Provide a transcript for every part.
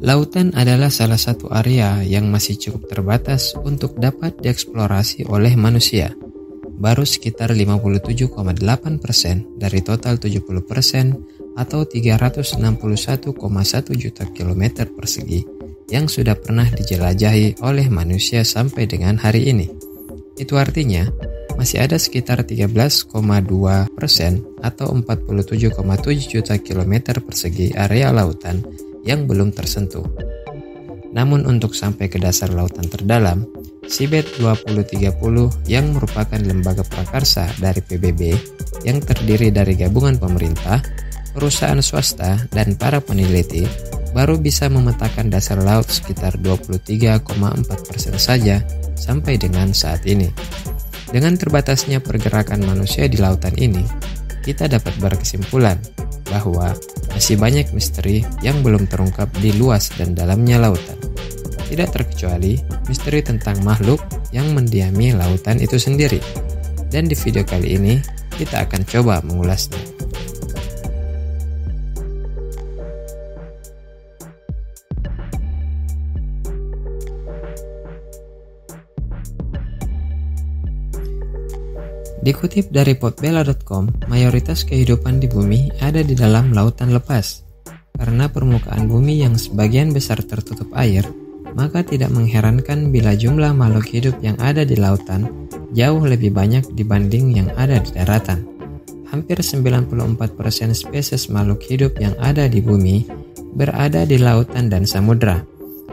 Lautan adalah salah satu area yang masih cukup terbatas untuk dapat dieksplorasi oleh manusia. Baru sekitar 57,8% dari total 70% atau 361,1 juta kilometer persegi yang sudah pernah dijelajahi oleh manusia sampai dengan hari ini. Itu artinya, masih ada sekitar 13,2% atau 47,7 juta kilometer persegi area lautan yang belum tersentuh. Namun untuk sampai ke dasar lautan terdalam, Seabed 2030 yang merupakan lembaga prakarsa dari PBB yang terdiri dari gabungan pemerintah, perusahaan swasta, dan para peneliti baru bisa memetakan dasar laut sekitar 23,4% saja sampai dengan saat ini. Dengan terbatasnya pergerakan manusia di lautan ini, kita dapat berkesimpulan bahwa masih banyak misteri yang belum terungkap di luas dan dalamnya lautan. Tidak terkecuali misteri tentang makhluk yang mendiami lautan itu sendiri. Dan di video kali ini, kita akan coba mengulasnya. Dikutip dari potbella.com, mayoritas kehidupan di bumi ada di dalam lautan lepas. Karena permukaan bumi yang sebagian besar tertutup air, maka tidak mengherankan bila jumlah makhluk hidup yang ada di lautan jauh lebih banyak dibanding yang ada di daratan. Hampir 94% spesies makhluk hidup yang ada di bumi berada di lautan dan samudra.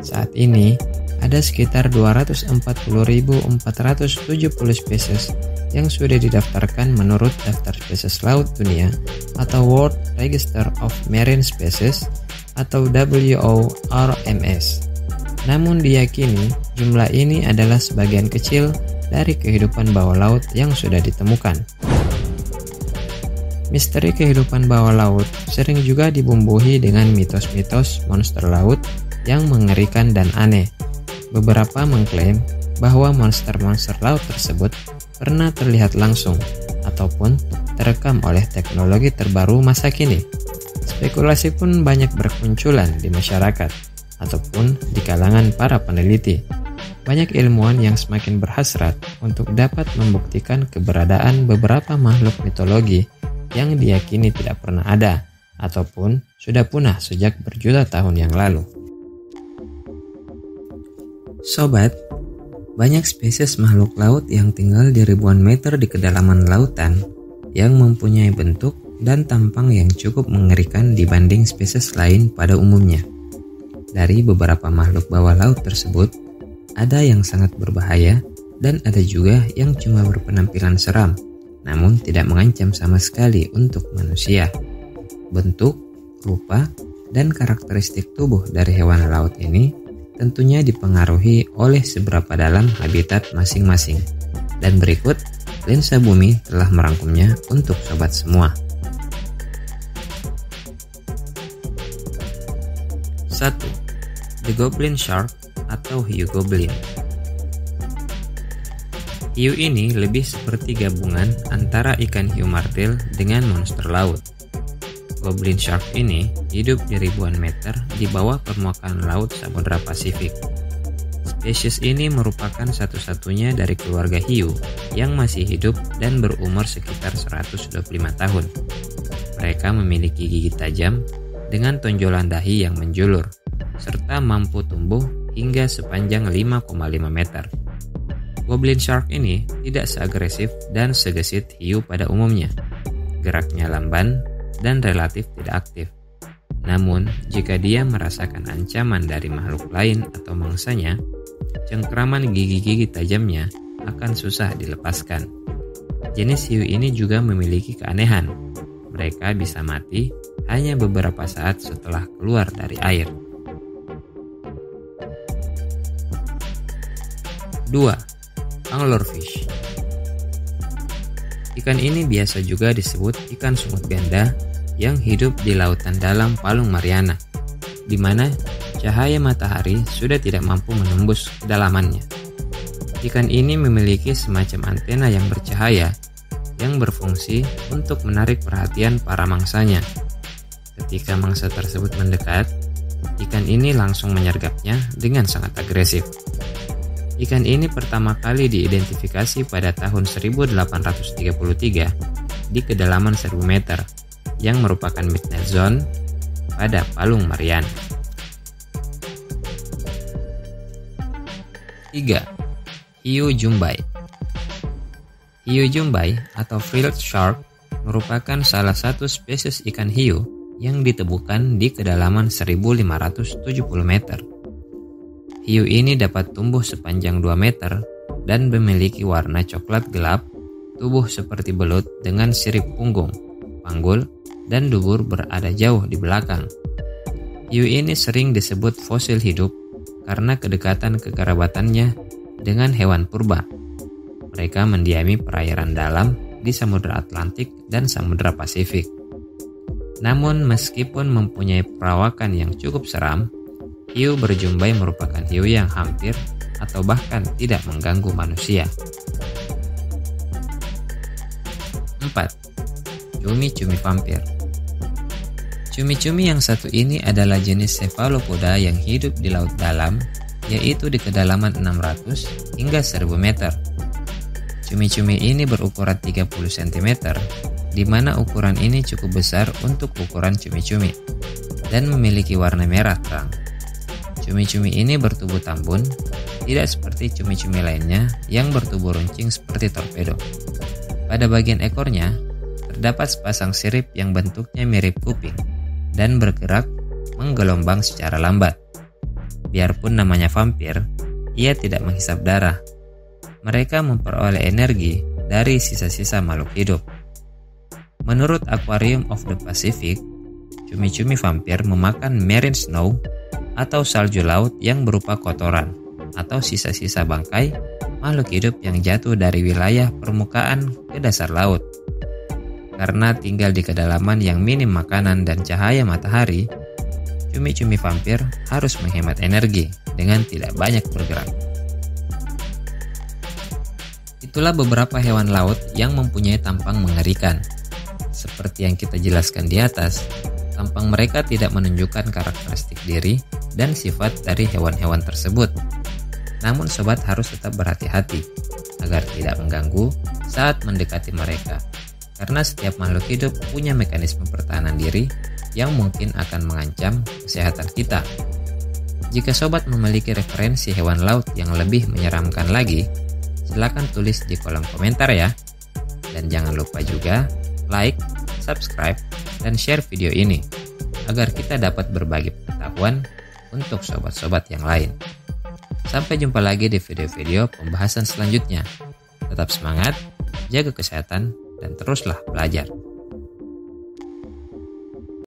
Saat ini, ada sekitar 240.470 spesies yang sudah didaftarkan menurut Daftar Spesies Laut Dunia atau World Register of Marine Species atau WORMS. Namun diyakini jumlah ini adalah sebagian kecil dari kehidupan bawah laut yang sudah ditemukan. Misteri kehidupan bawah laut sering juga dibumbuhi dengan mitos-mitos monster laut yang mengerikan dan aneh. Beberapa mengklaim bahwa monster-monster laut tersebut pernah terlihat langsung ataupun terekam oleh teknologi terbaru masa kini. Spekulasi pun banyak bermunculan di masyarakat ataupun di kalangan para peneliti. Banyak ilmuwan yang semakin berhasrat untuk dapat membuktikan keberadaan beberapa makhluk mitologi yang diyakini tidak pernah ada ataupun sudah punah sejak berjuta tahun yang lalu. Sobat, banyak spesies makhluk laut yang tinggal di ribuan meter di kedalaman lautan yang mempunyai bentuk dan tampang yang cukup mengerikan dibanding spesies lain pada umumnya. Dari beberapa makhluk bawah laut tersebut, ada yang sangat berbahaya dan ada juga yang cuma berpenampilan seram, namun tidak mengancam sama sekali untuk manusia. Bentuk, rupa, dan karakteristik tubuh dari hewan laut ini tentunya dipengaruhi oleh seberapa dalam habitat masing-masing. Dan berikut, lensa bumi telah merangkumnya untuk sobat semua. 1. The Goblin Shark atau hiu goblin. Hiu ini lebih seperti gabungan antara ikan hiu martil dengan monster laut. Goblin Shark ini hidup di ribuan meter di bawah permukaan laut Samudra Pasifik. Spesies ini merupakan satu-satunya dari keluarga hiu yang masih hidup dan berumur sekitar 125 tahun. Mereka memiliki gigi tajam dengan tonjolan dahi yang menjulur, serta mampu tumbuh hingga sepanjang 5,5 meter. Goblin Shark ini tidak seagresif dan segesit hiu pada umumnya. Geraknya lamban dan relatif tidak aktif. Namun, jika dia merasakan ancaman dari makhluk lain atau mangsanya, cengkraman gigi-gigi tajamnya akan susah dilepaskan. Jenis hiu ini juga memiliki keanehan. Mereka bisa mati hanya beberapa saat setelah keluar dari air. 2. Anglerfish. Ikan ini biasa juga disebut ikan sungut ganda yang hidup di lautan dalam Palung Mariana, di mana cahaya matahari sudah tidak mampu menembus kedalamannya. Ikan ini memiliki semacam antena yang bercahaya yang berfungsi untuk menarik perhatian para mangsanya. Ketika mangsa tersebut mendekat, ikan ini langsung menyergapnya dengan sangat agresif. Ikan ini pertama kali diidentifikasi pada tahun 1833 di kedalaman 1000 meter yang merupakan midnight zone pada Palung Mariana. 3. Hiu jumbai. Hiu jumbai atau frilled shark merupakan salah satu spesies ikan hiu yang ditemukan di kedalaman 1570 meter. Hiu ini dapat tumbuh sepanjang 2 meter dan memiliki warna coklat gelap, tubuh seperti belut dengan sirip punggung, panggul, dan dubur berada jauh di belakang. Hiu ini sering disebut fosil hidup karena kedekatan kekerabatannya dengan hewan purba. Mereka mendiami perairan dalam di Samudra Atlantik dan Samudra Pasifik. Namun meskipun mempunyai perawakan yang cukup seram, hiu berjumbai merupakan hiu yang hampir atau bahkan tidak mengganggu manusia. 4. Cumi-cumi vampir. Cumi-cumi yang satu ini adalah jenis cephalopoda yang hidup di laut dalam, yaitu di kedalaman 600 hingga 1000 meter. Cumi-cumi ini berukuran 30 cm, di mana ukuran ini cukup besar untuk ukuran cumi-cumi, dan memiliki warna merah terang. Cumi-cumi ini bertubuh tambun, tidak seperti cumi-cumi lainnya yang bertubuh runcing seperti torpedo. Pada bagian ekornya, terdapat sepasang sirip yang bentuknya mirip kuping dan bergerak menggelombang secara lambat. Biarpun namanya vampir, ia tidak menghisap darah. Mereka memperoleh energi dari sisa-sisa makhluk hidup. Menurut Aquarium of the Pacific, cumi-cumi vampir memakan marine snow atau salju laut yang berupa kotoran atau sisa-sisa bangkai makhluk hidup yang jatuh dari wilayah permukaan ke dasar laut. Karena tinggal di kedalaman yang minim makanan dan cahaya matahari, cumi-cumi vampir harus menghemat energi dengan tidak banyak bergerak. Itulah beberapa hewan laut yang mempunyai tampang mengerikan. Seperti yang kita jelaskan di atas, tampang mereka tidak menunjukkan karakteristik diri dan sifat dari hewan-hewan tersebut. Namun sobat harus tetap berhati-hati agar tidak mengganggu saat mendekati mereka, karena setiap makhluk hidup punya mekanisme pertahanan diri yang mungkin akan mengancam kesehatan kita. Jika sobat memiliki referensi hewan laut yang lebih menyeramkan lagi, silakan tulis di kolom komentar ya. Dan jangan lupa juga like, subscribe, dan share video ini agar kita dapat berbagi pengetahuan untuk sobat-sobat yang lain. Sampai jumpa lagi di video-video pembahasan selanjutnya. Tetap semangat, jaga kesehatan, dan teruslah belajar.